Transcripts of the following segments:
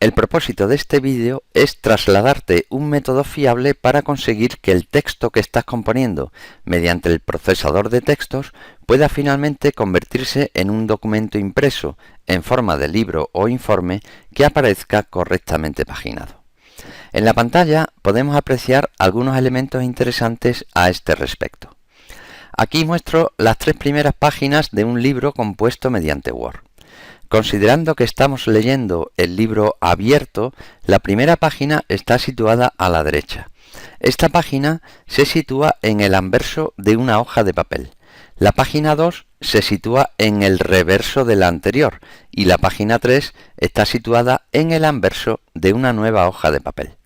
El propósito de este vídeo es trasladarte un método fiable para conseguir que el texto que estás componiendo mediante el procesador de textos pueda finalmente convertirse en un documento impreso en forma de libro o informe que aparezca correctamente paginado. En la pantalla podemos apreciar algunos elementos interesantes a este respecto. Aquí muestro las 3 primeras páginas de un libro compuesto mediante Word. Considerando que estamos leyendo el libro abierto, la primera página está situada a la derecha. Esta página se sitúa en el anverso de una hoja de papel. La página 2 se sitúa en el reverso de la anterior y la página 3 está situada en el anverso de una nueva hoja de papel.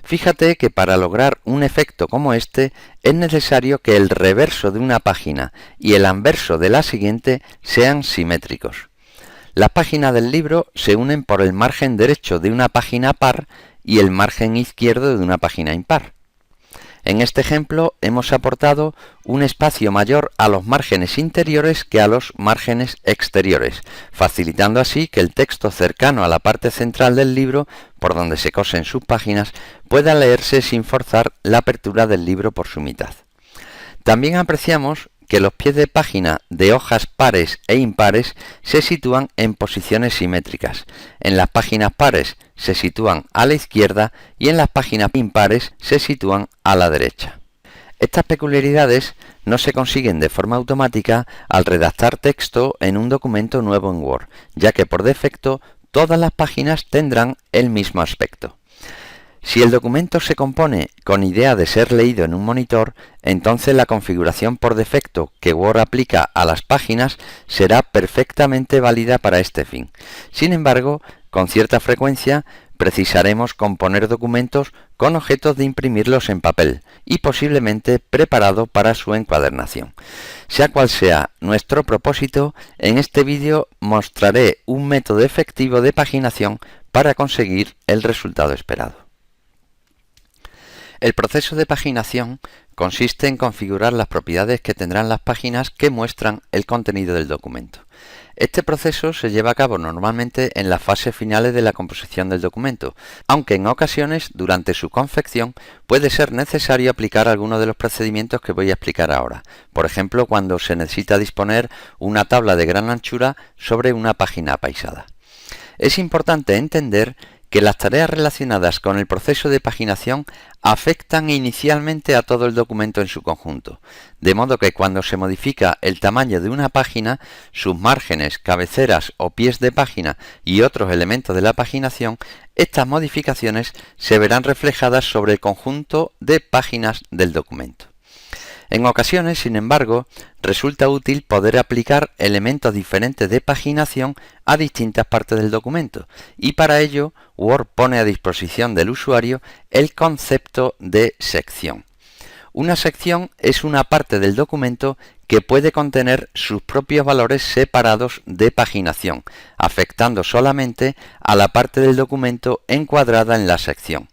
Fíjate que para lograr un efecto como este es necesario que el reverso de una página y el anverso de la siguiente sean simétricos. Las páginas del libro se unen por el margen derecho de una página par y el margen izquierdo de una página impar. En este ejemplo hemos aportado un espacio mayor a los márgenes interiores que a los márgenes exteriores, facilitando así que el texto cercano a la parte central del libro, por donde se cosen sus páginas, pueda leerse sin forzar la apertura del libro por su mitad. También apreciamos que los pies de página de hojas pares e impares se sitúan en posiciones simétricas. En las páginas pares se sitúan a la izquierda y en las páginas impares se sitúan a la derecha. Estas peculiaridades no se consiguen de forma automática al redactar texto en un documento nuevo en Word, ya que por defecto todas las páginas tendrán el mismo aspecto. Si el documento se compone con idea de ser leído en un monitor, entonces la configuración por defecto que Word aplica a las páginas será perfectamente válida para este fin. Sin embargo, con cierta frecuencia precisaremos componer documentos con objetos de imprimirlos en papel y posiblemente preparado para su encuadernación. Sea cual sea nuestro propósito, en este vídeo mostraré un método efectivo de paginación para conseguir el resultado esperado. El proceso de paginación consiste en configurar las propiedades que tendrán las páginas que muestran el contenido del documento. Este proceso se lleva a cabo normalmente en las fases finales de la composición del documento, aunque en ocasiones, durante su confección, puede ser necesario aplicar algunos de los procedimientos que voy a explicar ahora. Por ejemplo, cuando se necesita disponer una tabla de gran anchura sobre una página apaisada. Es importante entender que las tareas relacionadas con el proceso de paginación afectan inicialmente a todo el documento en su conjunto, de modo que cuando se modifica el tamaño de una página, sus márgenes, cabeceras o pies de página y otros elementos de la paginación, estas modificaciones se verán reflejadas sobre el conjunto de páginas del documento. En ocasiones, sin embargo, resulta útil poder aplicar elementos diferentes de paginación a distintas partes del documento, y para ello Word pone a disposición del usuario el concepto de sección. Una sección es una parte del documento que puede contener sus propios valores separados de paginación, afectando solamente a la parte del documento encuadrada en la sección.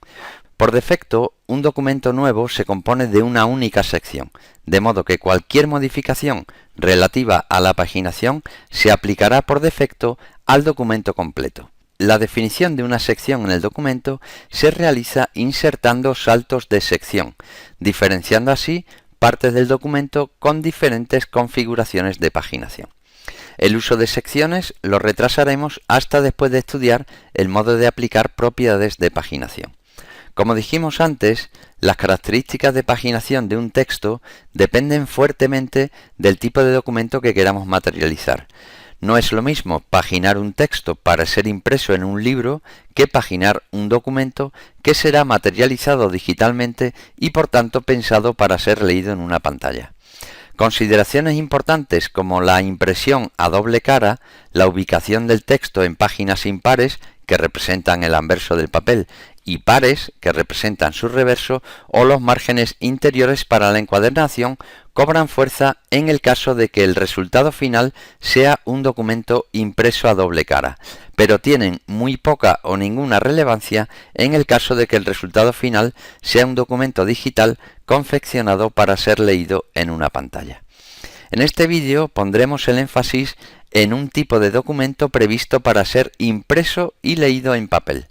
Por defecto, un documento nuevo se compone de una única sección, de modo que cualquier modificación relativa a la paginación se aplicará por defecto al documento completo. La definición de una sección en el documento se realiza insertando saltos de sección, diferenciando así partes del documento con diferentes configuraciones de paginación. El uso de secciones lo retrasaremos hasta después de estudiar el modo de aplicar propiedades de paginación. Como dijimos antes, las características de paginación de un texto dependen fuertemente del tipo de documento que queramos materializar. No es lo mismo paginar un texto para ser impreso en un libro que paginar un documento que será materializado digitalmente y por tanto pensado para ser leído en una pantalla. Consideraciones importantes como la impresión a doble cara, la ubicación del texto en páginas impares, que representan el anverso del papel, y pares, que representan su reverso, o los márgenes interiores para la encuadernación, cobran fuerza en el caso de que el resultado final sea un documento impreso a doble cara, pero tienen muy poca o ninguna relevancia en el caso de que el resultado final sea un documento digital confeccionado para ser leído en una pantalla. En este vídeo pondremos el énfasis en un tipo de documento previsto para ser impreso y leído en papel.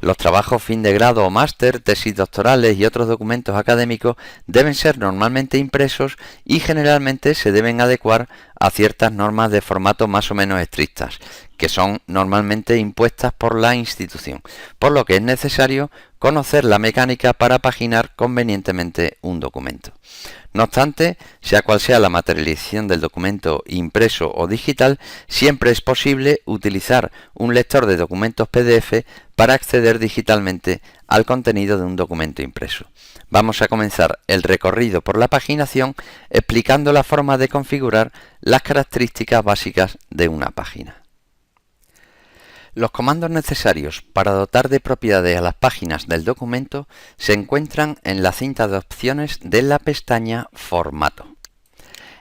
Los trabajos fin de grado o máster, tesis doctorales y otros documentos académicos deben ser normalmente impresos y generalmente se deben adecuar a ciertas normas de formato más o menos estrictas, que son normalmente impuestas por la institución, por lo que es necesario conocer la mecánica para paginar convenientemente un documento. No obstante, sea cual sea la materialización del documento impreso o digital, siempre es posible utilizar un lector de documentos PDF para acceder digitalmente al contenido de un documento impreso. Vamos a comenzar el recorrido por la paginación explicando la forma de configurar las características básicas de una página. Los comandos necesarios para dotar de propiedades a las páginas del documento se encuentran en la cinta de opciones de la pestaña Formato.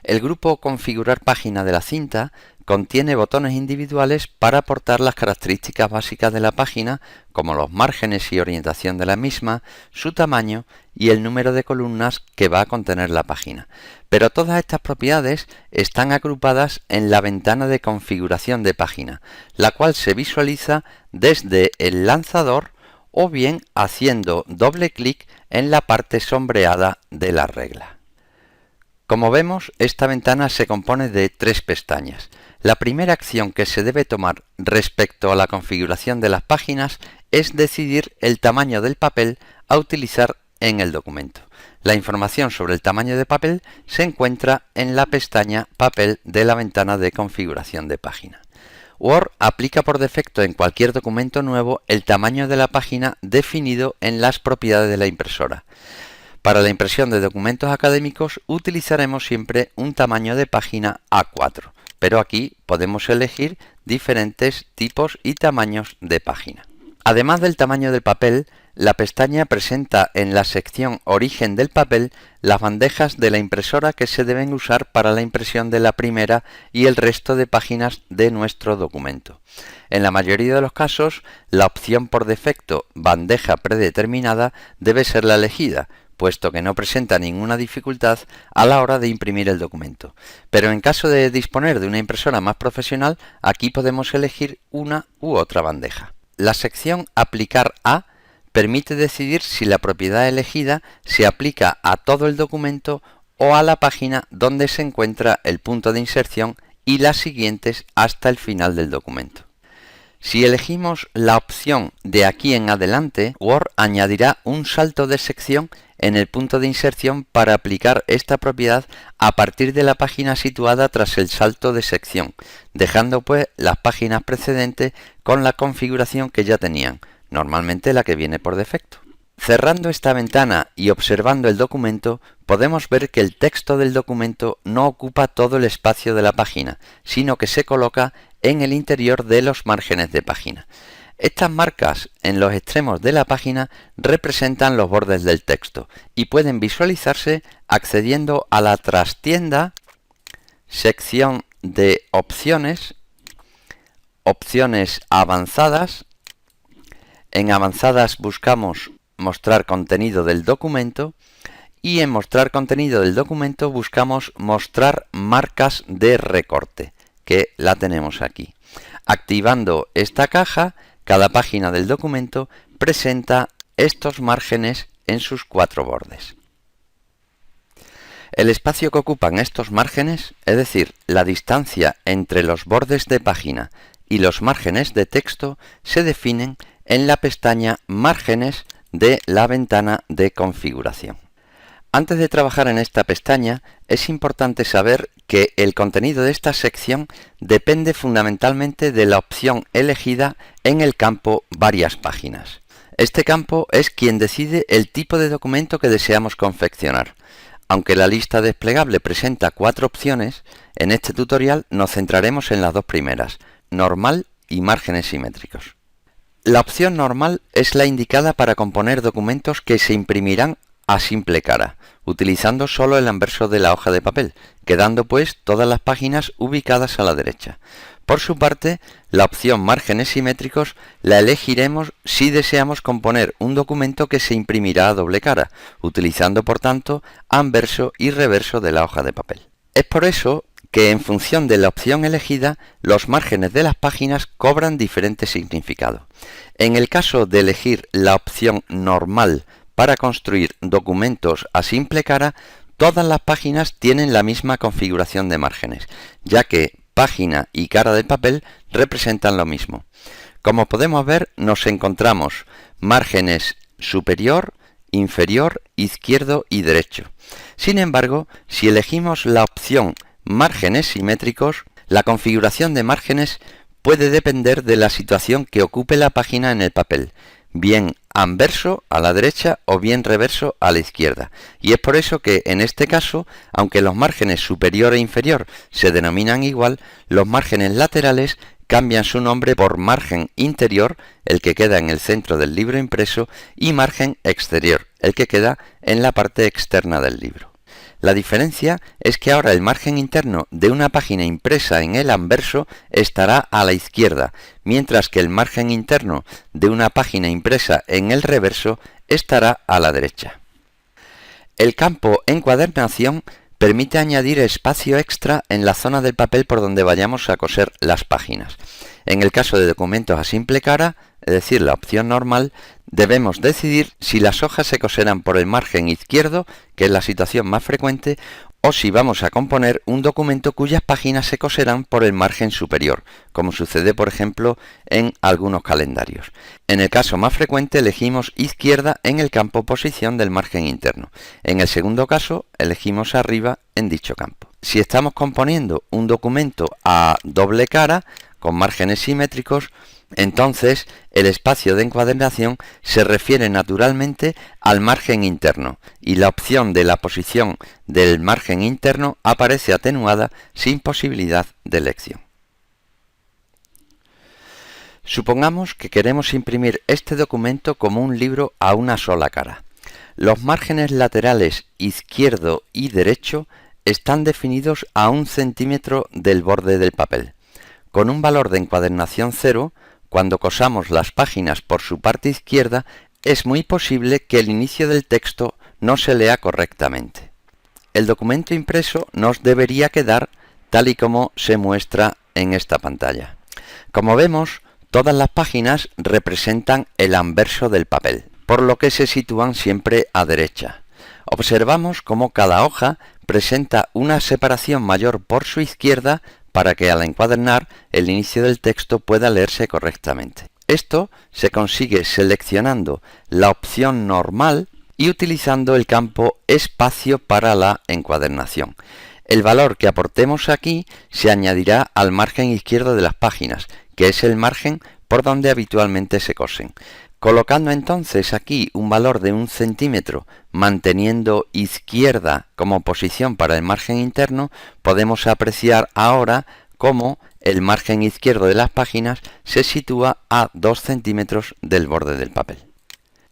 El grupo Configurar página de la cinta contiene botones individuales para aportar las características básicas de la página, como los márgenes y orientación de la misma, su tamaño y el número de columnas que va a contener la página. Pero todas estas propiedades están agrupadas en la ventana de configuración de página, la cual se visualiza desde el lanzador o bien haciendo doble clic en la parte sombreada de la regla. Como vemos, esta ventana se compone de tres pestañas. La primera acción que se debe tomar respecto a la configuración de las páginas es decidir el tamaño del papel a utilizar en el documento. La información sobre el tamaño de papel se encuentra en la pestaña Papel de la ventana de configuración de página. Word aplica por defecto en cualquier documento nuevo el tamaño de la página definido en las propiedades de la impresora. Para la impresión de documentos académicos utilizaremos siempre un tamaño de página A4, pero aquí podemos elegir diferentes tipos y tamaños de página. Además del tamaño del papel, la pestaña presenta en la sección Origen del papel las bandejas de la impresora que se deben usar para la impresión de la primera y el resto de páginas de nuestro documento. En la mayoría de los casos, la opción por defecto Bandeja predeterminada debe ser la elegida, puesto que no presenta ninguna dificultad a la hora de imprimir el documento. Pero en caso de disponer de una impresora más profesional, aquí podemos elegir una u otra bandeja. La sección Aplicar a permite decidir si la propiedad elegida se aplica a todo el documento o a la página donde se encuentra el punto de inserción y las siguientes hasta el final del documento. Si elegimos la opción de aquí en adelante, Word añadirá un salto de sección en el punto de inserción para aplicar esta propiedad a partir de la página situada tras el salto de sección, dejando pues las páginas precedentes con la configuración que ya tenían, normalmente la que viene por defecto. Cerrando esta ventana y observando el documento, podemos ver que el texto del documento no ocupa todo el espacio de la página, sino que se coloca en el interior de los márgenes de página. Estas marcas en los extremos de la página representan los bordes del texto y pueden visualizarse accediendo a la trastienda, sección de opciones, opciones avanzadas. En avanzadas buscamos mostrar contenido del documento y en mostrar contenido del documento buscamos mostrar marcas de recorte, que la tenemos aquí. Activando esta caja, cada página del documento presenta estos márgenes en sus cuatro bordes. El espacio que ocupan estos márgenes, es decir, la distancia entre los bordes de página y los márgenes de texto, se definen en la pestaña Márgenes de la ventana de configuración. Antes de trabajar en esta pestaña, es importante saber que el contenido de esta sección depende fundamentalmente de la opción elegida en el campo Varias páginas. Este campo es quien decide el tipo de documento que deseamos confeccionar. Aunque la lista desplegable presenta 4 opciones, en este tutorial nos centraremos en las dos primeras, Normal y Márgenes simétricos. La opción Normal es la indicada para componer documentos que se imprimirán a simple cara, utilizando solo el anverso de la hoja de papel, quedando pues todas las páginas ubicadas a la derecha. Por su parte, la opción Márgenes simétricos la elegiremos si deseamos componer un documento que se imprimirá a doble cara, utilizando por tanto anverso y reverso de la hoja de papel. Es por eso que en función de la opción elegida, los márgenes de las páginas cobran diferente significado. En el caso de elegir la opción normal para construir documentos a simple cara, todas las páginas tienen la misma configuración de márgenes, ya que página y cara del papel representan lo mismo. Como podemos ver, nos encontramos márgenes superior, inferior, izquierdo y derecho. Sin embargo, si elegimos la opción márgenes simétricos, la configuración de márgenes puede depender de la situación que ocupe la página en el papel, bien anverso a la derecha o bien reverso a la izquierda. Y es por eso que en este caso, aunque los márgenes superior e inferior se denominan igual, los márgenes laterales cambian su nombre por margen interior, el que queda en el centro del libro impreso, y margen exterior, el que queda en la parte externa del libro. La diferencia es que ahora el margen interno de una página impresa en el anverso estará a la izquierda, mientras que el margen interno de una página impresa en el reverso estará a la derecha. El campo encuadernación permite añadir espacio extra en la zona del papel por donde vayamos a coser las páginas. En el caso de documentos a simple cara, es decir, la opción normal, debemos decidir si las hojas se coserán por el margen izquierdo, que es la situación más frecuente, o si vamos a componer un documento cuyas páginas se coserán por el margen superior, como sucede por ejemplo en algunos calendarios. En el caso más frecuente elegimos izquierda en el campo posición del margen interno. En el segundo caso elegimos arriba en dicho campo. Si estamos componiendo un documento a doble cara, con márgenes simétricos, entonces el espacio de encuadernación se refiere naturalmente al margen interno y la opción de la posición del margen interno aparece atenuada sin posibilidad de elección. Supongamos que queremos imprimir este documento como un libro a una sola cara. Los márgenes laterales izquierdo y derecho están definidos a 1 centímetro del borde del papel. Con un valor de encuadernación 0, cuando cosamos las páginas por su parte izquierda, es muy posible que el inicio del texto no se lea correctamente. El documento impreso nos debería quedar tal y como se muestra en esta pantalla. Como vemos, todas las páginas representan el anverso del papel, por lo que se sitúan siempre a derecha. Observamos cómo cada hoja presenta una separación mayor por su izquierda para que al encuadernar el inicio del texto pueda leerse correctamente. Esto se consigue seleccionando la opción normal y utilizando el campo espacio para la encuadernación. El valor que aportemos aquí se añadirá al margen izquierdo de las páginas, que es el margen por donde habitualmente se cosen. Colocando entonces aquí un valor de 1 centímetro, manteniendo izquierda como posición para el margen interno, podemos apreciar ahora cómo el margen izquierdo de las páginas se sitúa a 2 centímetros del borde del papel.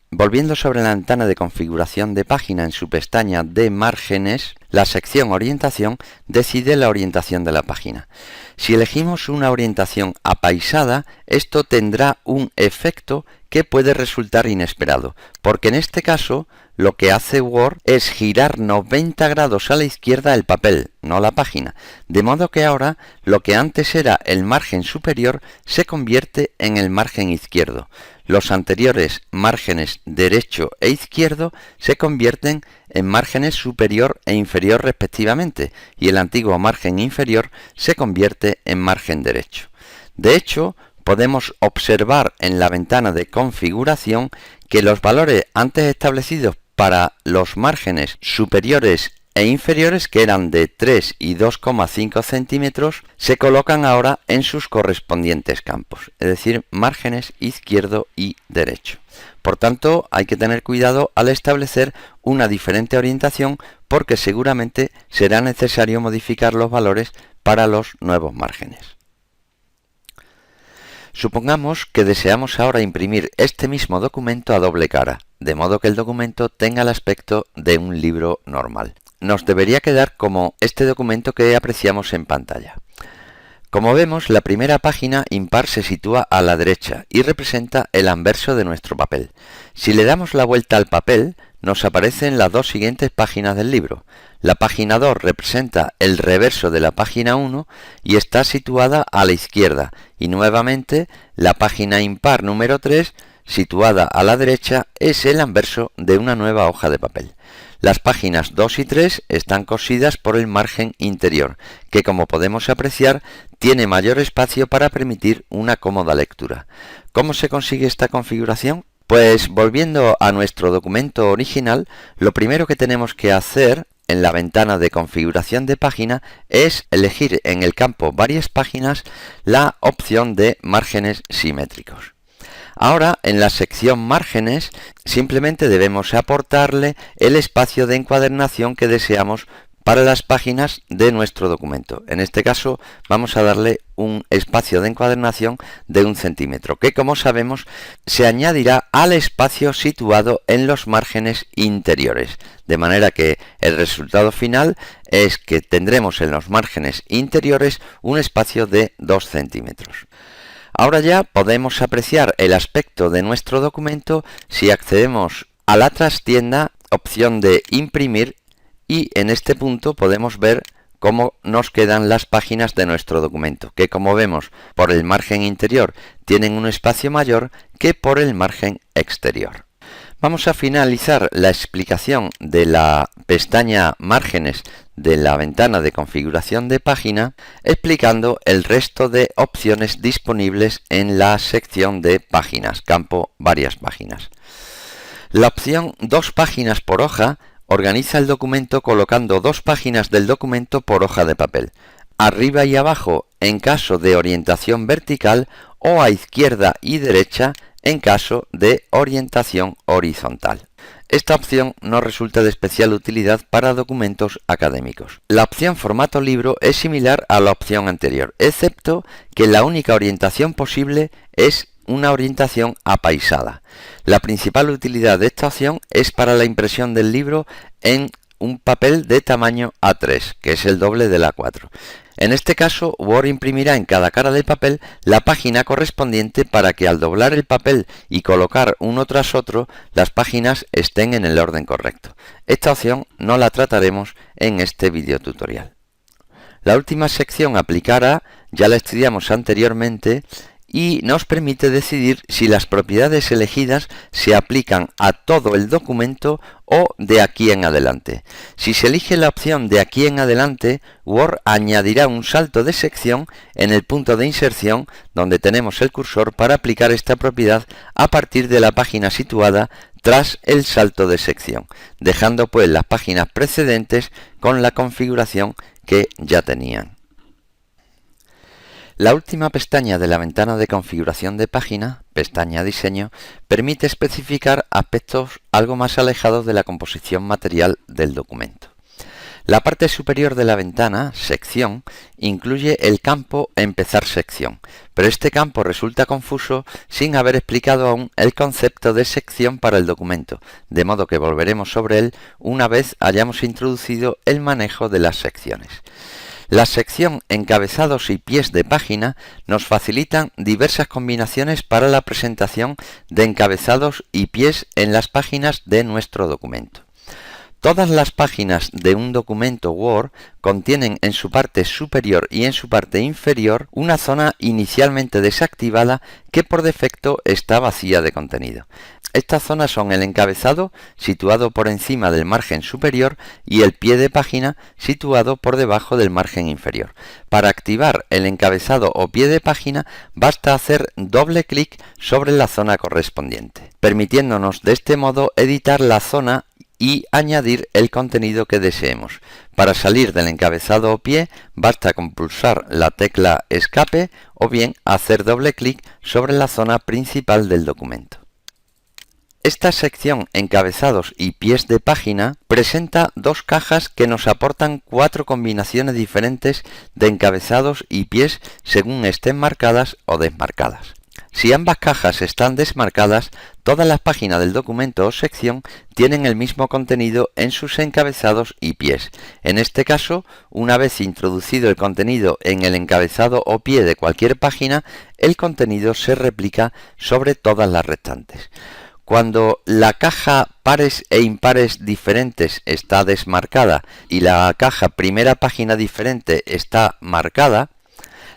Volviendo sobre la ventana de configuración de página en su pestaña de márgenes, la sección orientación decide la orientación de la página. Si elegimos una orientación apaisada, esto tendrá un efecto que puede resultar inesperado, porque en este caso lo que hace Word es girar 90 grados a la izquierda el papel, no la página, de modo que ahora lo que antes era el margen superior se convierte en el margen izquierdo. Los anteriores márgenes derecho e izquierdo se convierten en márgenes superior e inferior respectivamente, y el antiguo margen inferior se convierte en margen derecho. De hecho, podemos observar en la ventana de configuración que los valores antes establecidos para los márgenes superiores e inferiores, que eran de 3 y 2,5 centímetros, se colocan ahora en sus correspondientes campos, es decir, márgenes izquierdo y derecho. Por tanto, hay que tener cuidado al establecer una diferente orientación, porque seguramente será necesario modificar los valores para los nuevos márgenes. Supongamos que deseamos ahora imprimir este mismo documento a doble cara, de modo que el documento tenga el aspecto de un libro normal. Nos debería quedar como este documento que apreciamos en pantalla. Como vemos, la primera página impar se sitúa a la derecha y representa el anverso de nuestro papel. Si le damos la vuelta al papel, nos aparecen las dos siguientes páginas del libro. La página 2 representa el reverso de la página 1 y está situada a la izquierda, y nuevamente la página impar número 3, situada a la derecha, es el anverso de una nueva hoja de papel. Las páginas 2 y 3 están cosidas por el margen interior, que como podemos apreciar tiene mayor espacio para permitir una cómoda lectura. ¿Cómo se consigue esta configuración? Pues volviendo a nuestro documento original, lo primero que tenemos que hacer en la ventana de configuración de página es elegir en el campo varias páginas la opción de márgenes simétricos. Ahora, en la sección márgenes, simplemente debemos aportarle el espacio de encuadernación que deseamos para las páginas de nuestro documento. En este caso, vamos a darle un espacio de encuadernación de 1 centímetro, que como sabemos, se añadirá al espacio situado en los márgenes interiores. De manera que el resultado final es que tendremos en los márgenes interiores un espacio de 2 centímetros. Ahora ya podemos apreciar el aspecto de nuestro documento si accedemos a la trastienda, opción de imprimir, y en este punto podemos ver cómo nos quedan las páginas de nuestro documento, que como vemos por el margen interior tienen un espacio mayor que por el margen exterior. Vamos a finalizar la explicación de la pestaña márgenes de la ventana de configuración de página explicando el resto de opciones disponibles en la sección de páginas, campo varias páginas. La opción 2 páginas por hoja organiza el documento colocando 2 páginas del documento por hoja de papel, arriba y abajo en caso de orientación vertical o a izquierda y derecha en caso de orientación horizontal. Esta opción no resulta de especial utilidad para documentos académicos. La opción formato libro es similar a la opción anterior, excepto que la única orientación posible es una orientación apaisada. La principal utilidad de esta opción es para la impresión del libro en un papel de tamaño A3, que es el doble del A4. En este caso, Word imprimirá en cada cara del papel la página correspondiente para que al doblar el papel y colocar uno tras otro, las páginas estén en el orden correcto. Esta opción no la trataremos en este video tutorial. La última sección a aplicar a, ya la estudiamos anteriormente, y nos permite decidir si las propiedades elegidas se aplican a todo el documento o de aquí en adelante. Si se elige la opción de aquí en adelante, Word añadirá un salto de sección en el punto de inserción donde tenemos el cursor para aplicar esta propiedad a partir de la página situada tras el salto de sección, dejando pues las páginas precedentes con la configuración que ya tenían. La última pestaña de la ventana de configuración de página, pestaña Diseño, permite especificar aspectos algo más alejados de la composición material del documento. La parte superior de la ventana, Sección, incluye el campo Empezar sección, pero este campo resulta confuso sin haber explicado aún el concepto de sección para el documento, de modo que volveremos sobre él una vez hayamos introducido el manejo de las secciones. La sección Encabezados y pies de página nos facilitan diversas combinaciones para la presentación de encabezados y pies en las páginas de nuestro documento. Todas las páginas de un documento Word contienen en su parte superior y en su parte inferior una zona inicialmente desactivada que por defecto está vacía de contenido. Estas zonas son el encabezado, situado por encima del margen superior, y el pie de página, situado por debajo del margen inferior. Para activar el encabezado o pie de página, basta hacer doble clic sobre la zona correspondiente, permitiéndonos de este modo editar la zona y añadir el contenido que deseemos. Para salir del encabezado o pie, basta con pulsar la tecla Escape o bien hacer doble clic sobre la zona principal del documento. Esta sección Encabezados y pies de página presenta dos cajas que nos aportan 4 combinaciones diferentes de encabezados y pies según estén marcadas o desmarcadas. Si ambas cajas están desmarcadas, todas las páginas del documento o sección tienen el mismo contenido en sus encabezados y pies. En este caso, una vez introducido el contenido en el encabezado o pie de cualquier página, el contenido se replica sobre todas las restantes. Cuando la caja pares e impares diferentes está desmarcada y la caja primera página diferente está marcada,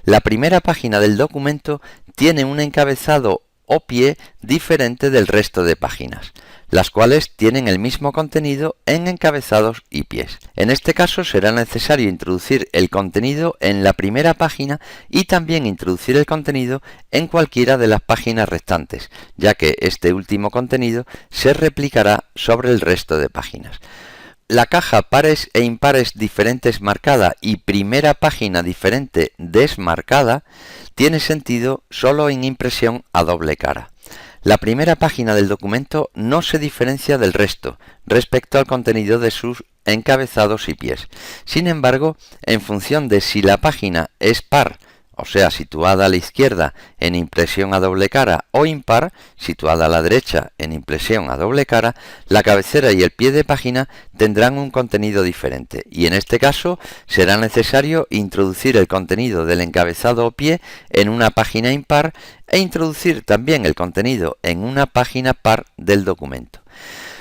la primera página del documento tiene un encabezado o pie diferente del resto de páginas, las cuales tienen el mismo contenido en encabezados y pies. En este caso será necesario introducir el contenido en la primera página y también introducir el contenido en cualquiera de las páginas restantes, ya que este último contenido se replicará sobre el resto de páginas. La caja pares e impares diferentes marcada y primera página diferente desmarcada tiene sentido solo en impresión a doble cara. La primera página del documento no se diferencia del resto respecto al contenido de sus encabezados y pies. Sin embargo, en función de si la página es par, o sea, situada a la izquierda en impresión a doble cara, o impar, situada a la derecha en impresión a doble cara, la cabecera y el pie de página tendrán un contenido diferente, y en este caso será necesario introducir el contenido del encabezado o pie en una página impar e introducir también el contenido en una página par del documento.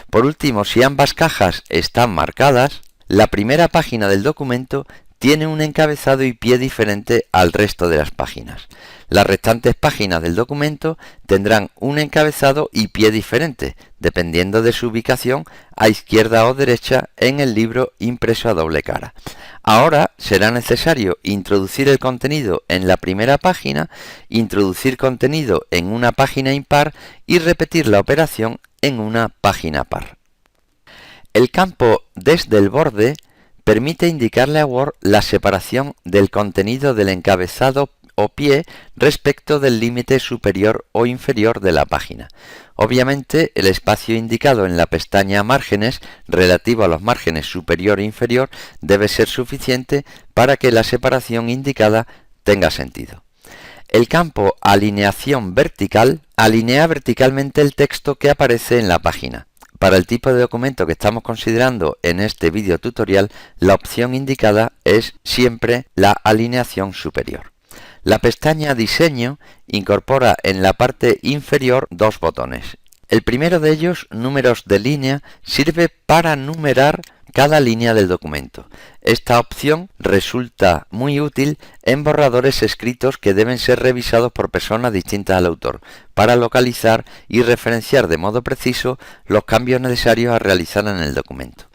Por último, si ambas cajas están marcadas, la primera página del documento tiene un encabezado y pie diferente al resto de las páginas. Las restantes páginas del documento tendrán un encabezado y pie diferente, dependiendo de su ubicación a izquierda o derecha en el libro impreso a doble cara. Ahora será necesario introducir el contenido en la primera página, introducir contenido en una página impar y repetir la operación en una página par. El campo desde el borde permite indicarle a Word la separación del contenido del encabezado o pie respecto del límite superior o inferior de la página. Obviamente, el espacio indicado en la pestaña Márgenes, relativo a los márgenes superior e inferior, debe ser suficiente para que la separación indicada tenga sentido. El campo Alineación vertical alinea verticalmente el texto que aparece en la página. Para el tipo de documento que estamos considerando en este video tutorial, la opción indicada es siempre la alineación superior. La pestaña Diseño incorpora en la parte inferior dos botones. El primero de ellos, Números de línea, sirve para numerar cada línea del documento. Esta opción resulta muy útil en borradores escritos que deben ser revisados por personas distintas al autor, para localizar y referenciar de modo preciso los cambios necesarios a realizar en el documento.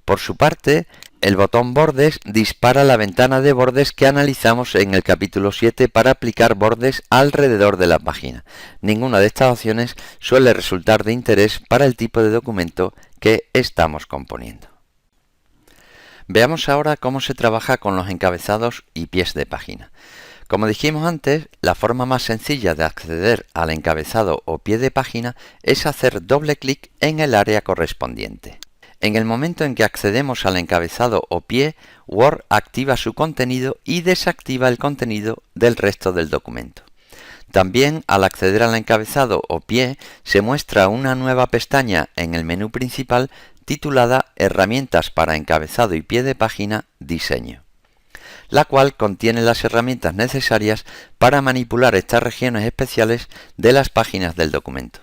Por su parte, el botón Bordes dispara la ventana de bordes que analizamos en el capítulo 7 para aplicar bordes alrededor de la página. Ninguna de estas opciones suele resultar de interés para el tipo de documento que estamos componiendo. Veamos ahora cómo se trabaja con los encabezados y pies de página. Como dijimos antes, la forma más sencilla de acceder al encabezado o pie de página es hacer doble clic en el área correspondiente. En el momento en que accedemos al encabezado o pie, Word activa su contenido y desactiva el contenido del resto del documento. También, al acceder al encabezado o pie, se muestra una nueva pestaña en el menú principal titulada Herramientas para encabezado y pie de página, Diseño, la cual contiene las herramientas necesarias para manipular estas regiones especiales de las páginas del documento.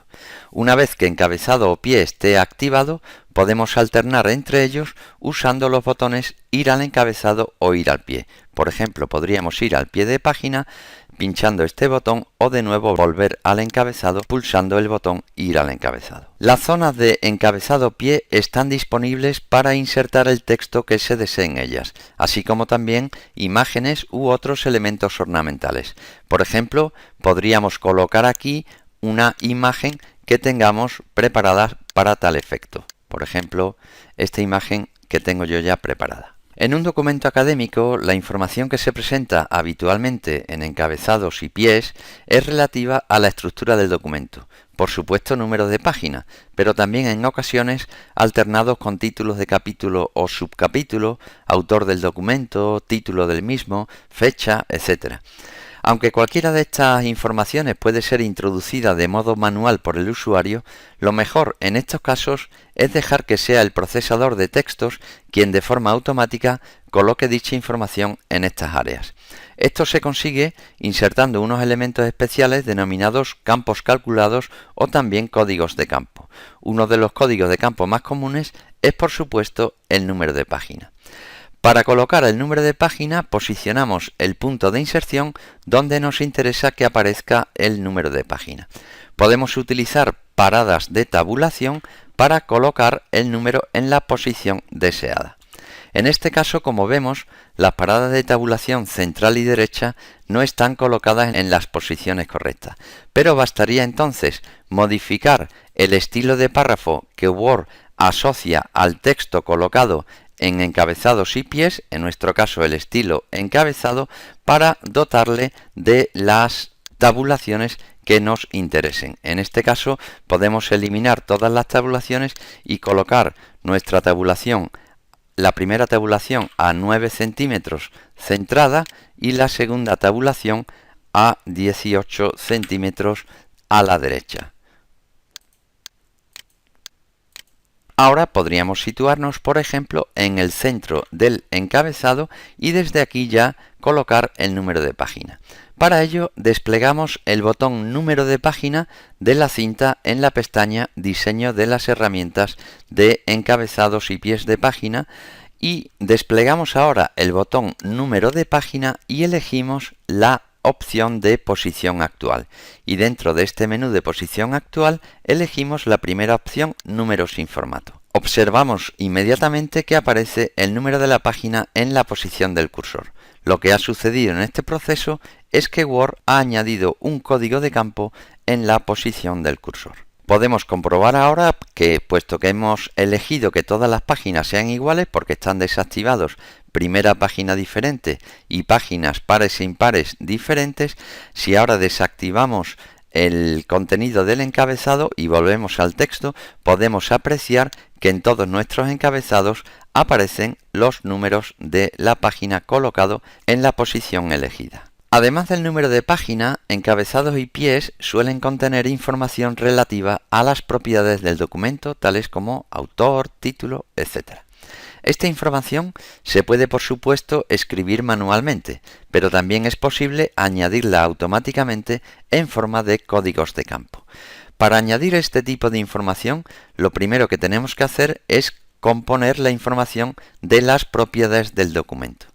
Una vez que encabezado o pie esté activado, podemos alternar entre ellos usando los botones Ir al encabezado o Ir al pie. Por ejemplo, podríamos ir al pie de página pinchando este botón o de nuevo volver al encabezado pulsando el botón Ir al encabezado. Las zonas de encabezado pie están disponibles para insertar el texto que se desee en ellas, así como también imágenes u otros elementos ornamentales. Por ejemplo, podríamos colocar aquí una imagen que tengamos preparada para tal efecto. Por ejemplo, esta imagen que tengo yo ya preparada. En un documento académico, la información que se presenta habitualmente en encabezados y pies es relativa a la estructura del documento, por supuesto números de página, pero también en ocasiones alternados con títulos de capítulo o subcapítulo, autor del documento, título del mismo, fecha, etc. Aunque cualquiera de estas informaciones puede ser introducida de modo manual por el usuario, lo mejor en estos casos es dejar que sea el procesador de textos quien de forma automática coloque dicha información en estas áreas. Esto se consigue insertando unos elementos especiales denominados campos calculados o también códigos de campo. Uno de los códigos de campo más comunes es, por supuesto, el número de página. Para colocar el número de página posicionamos el punto de inserción donde nos interesa que aparezca el número de página. Podemos utilizar paradas de tabulación para colocar el número en la posición deseada. En este caso, como vemos, las paradas de tabulación central y derecha no están colocadas en las posiciones correctas, pero bastaría entonces modificar el estilo de párrafo que Word asocia al texto colocado en encabezados y pies, en nuestro caso el estilo encabezado, para dotarle de las tabulaciones que nos interesen. En este caso podemos eliminar todas las tabulaciones y colocar nuestra tabulación, la primera tabulación a 9 centímetros centrada y la segunda tabulación a 18 centímetros a la derecha. Ahora podríamos situarnos, por ejemplo, en el centro del encabezado y desde aquí ya colocar el número de página. Para ello desplegamos el botón número de página de la cinta en la pestaña Diseño de las herramientas de encabezados y pies de página y desplegamos ahora el botón número de página y elegimos la opción de posición actual y dentro de este menú de posición actual elegimos la primera opción, número sin formato. Observamos inmediatamente que aparece el número de la página en la posición del cursor. Lo que ha sucedido en este proceso es que Word ha añadido un código de campo en la posición del cursor. Podemos comprobar ahora que, puesto que hemos elegido que todas las páginas sean iguales porque están desactivados primera página diferente y páginas pares e impares diferentes, si ahora desactivamos el contenido del encabezado y volvemos al texto, podemos apreciar que en todos nuestros encabezados aparecen los números de la página colocado en la posición elegida. Además del número de página, encabezados y pies suelen contener información relativa a las propiedades del documento, tales como autor, título, etc. Esta información se puede, por supuesto, escribir manualmente, pero también es posible añadirla automáticamente en forma de códigos de campo. Para añadir este tipo de información, lo primero que tenemos que hacer es componer la información de las propiedades del documento.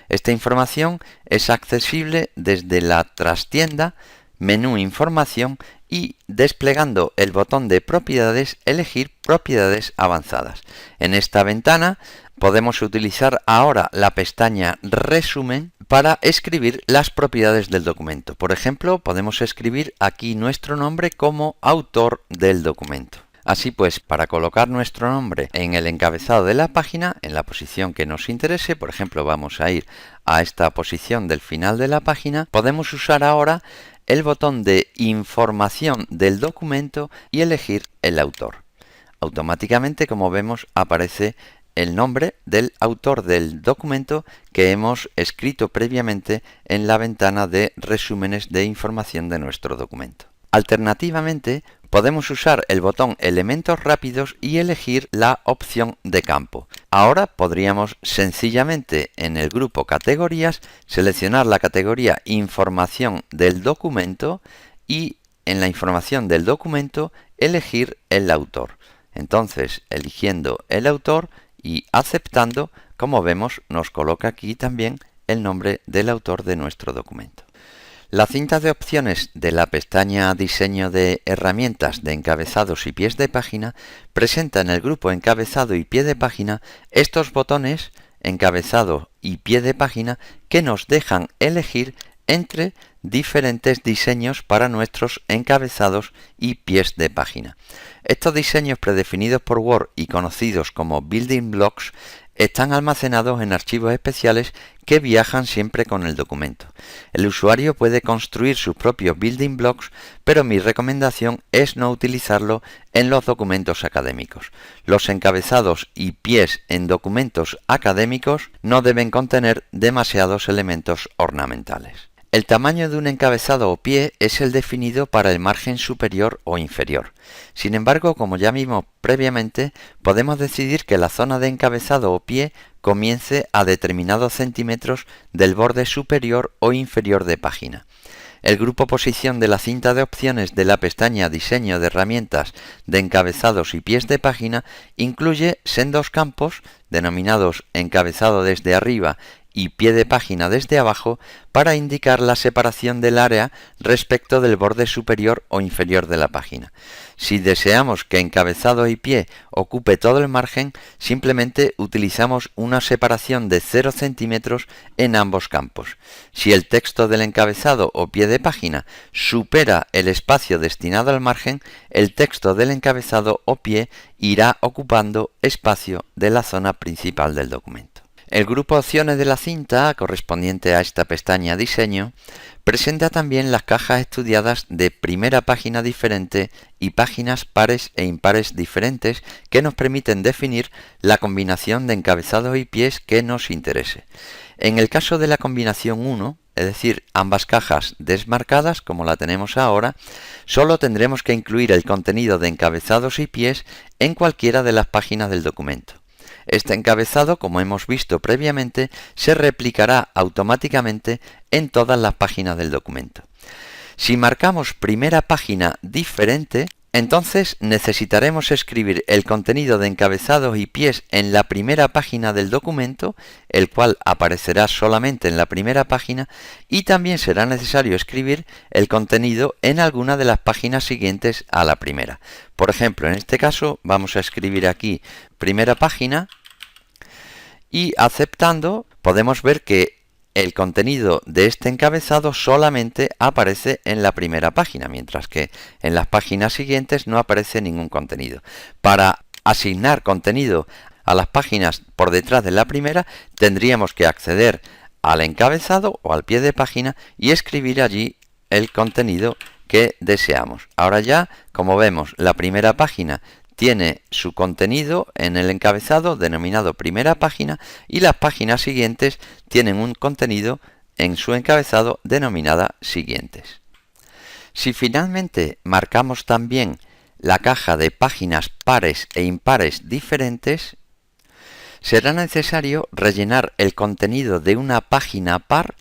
Esta información es accesible desde la trastienda, menú Información y desplegando el botón de Propiedades, elegir Propiedades avanzadas. En esta ventana podemos utilizar ahora la pestaña Resumen para escribir las propiedades del documento. Por ejemplo, podemos escribir aquí nuestro nombre como autor del documento. Así pues, para colocar nuestro nombre en el encabezado de la página, en la posición que nos interese, por ejemplo, vamos a ir a esta posición del final de la página, podemos usar ahora el botón de Información del documento y elegir el autor. Automáticamente, como vemos, aparece el nombre del autor del documento que hemos escrito previamente en la ventana de resúmenes de información de nuestro documento. Alternativamente, podemos usar el botón Elementos rápidos y elegir la opción de campo. Ahora podríamos sencillamente en el grupo Categorías seleccionar la categoría Información del documento y en la información del documento elegir el autor. Entonces, eligiendo el autor y aceptando, como vemos, nos coloca aquí también el nombre del autor de nuestro documento. La cinta de opciones de la pestaña Diseño de herramientas de encabezados y pies de página presenta en el grupo Encabezado y pie de página estos botones Encabezado y pie de página que nos dejan elegir entre diferentes diseños para nuestros encabezados y pies de página. Estos diseños predefinidos por Word y conocidos como Building Blocks están almacenados en archivos especiales que viajan siempre con el documento. El usuario puede construir sus propios Building Blocks, pero mi recomendación es no utilizarlo en los documentos académicos. Los encabezados y pies en documentos académicos no deben contener demasiados elementos ornamentales. El tamaño de un encabezado o pie es el definido para el margen superior o inferior. Sin embargo, como ya vimos previamente, podemos decidir que la zona de encabezado o pie comience a determinados centímetros del borde superior o inferior de página. El grupo Posición de la cinta de opciones de la pestaña Diseño de herramientas de encabezados y pies de página incluye sendos campos, denominados encabezado desde arriba y pie de página desde abajo, para indicar la separación del área respecto del borde superior o inferior de la página. Si deseamos que encabezado y pie ocupe todo el margen, simplemente utilizamos una separación de 0 centímetros en ambos campos. Si el texto del encabezado o pie de página supera el espacio destinado al margen, el texto del encabezado o pie irá ocupando espacio de la zona principal del documento. El grupo Opciones de la cinta, correspondiente a esta pestaña Diseño, presenta también las cajas estudiadas de primera página diferente y páginas pares e impares diferentes que nos permiten definir la combinación de encabezados y pies que nos interese. En el caso de la combinación 1, es decir, ambas cajas desmarcadas, como la tenemos ahora, solo tendremos que incluir el contenido de encabezados y pies en cualquiera de las páginas del documento. Este encabezado, como hemos visto previamente, se replicará automáticamente en todas las páginas del documento. Si marcamos primera página diferente, entonces necesitaremos escribir el contenido de encabezados y pies en la primera página del documento, el cual aparecerá solamente en la primera página, y también será necesario escribir el contenido en alguna de las páginas siguientes a la primera. Por ejemplo, en este caso vamos a escribir aquí primera página y aceptando podemos ver que el contenido de este encabezado solamente aparece en la primera página, mientras que en las páginas siguientes no aparece ningún contenido. Para asignar contenido a las páginas por detrás de la primera, tendríamos que acceder al encabezado o al pie de página y escribir allí el contenido que deseamos. Ahora ya, como vemos, la primera página tiene su contenido en el encabezado denominado primera página y las páginas siguientes tienen un contenido en su encabezado denominada siguientes. Si finalmente marcamos también la caja de páginas pares e impares diferentes, será necesario rellenar el contenido de una página par.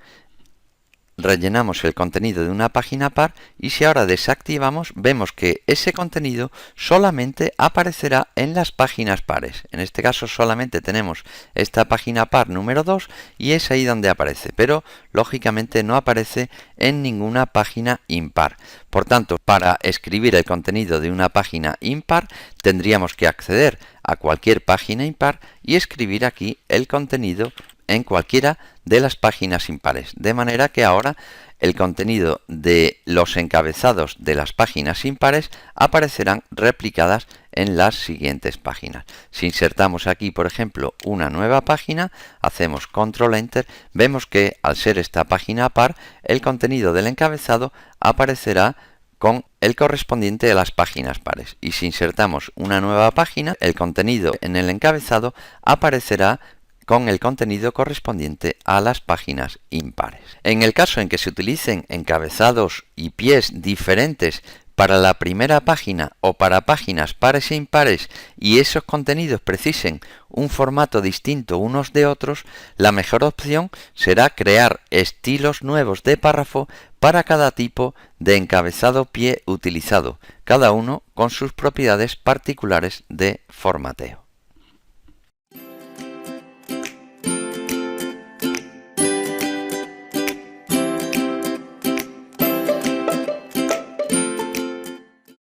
Rellenamos el contenido de una página par y si ahora desactivamos vemos que ese contenido solamente aparecerá en las páginas pares. En este caso solamente tenemos esta página par número 2 y es ahí donde aparece, pero lógicamente no aparece en ninguna página impar. Por tanto, para escribir el contenido de una página impar tendríamos que acceder a cualquier página impar y escribir aquí el contenido en cualquiera de las páginas impares, de manera que ahora el contenido de los encabezados de las páginas impares aparecerán replicadas en las siguientes páginas. Si insertamos aquí, por ejemplo, una nueva página, hacemos Control Enter, vemos que al ser esta página par, el contenido del encabezado aparecerá con el correspondiente a las páginas pares. Y si insertamos una nueva página, el contenido en el encabezado aparecerá con el contenido correspondiente a las páginas impares. En el caso en que se utilicen encabezados y pies diferentes para la primera página o para páginas pares e impares y esos contenidos precisen un formato distinto unos de otros, la mejor opción será crear estilos nuevos de párrafo para cada tipo de encabezado pie utilizado, cada uno con sus propiedades particulares de formateo.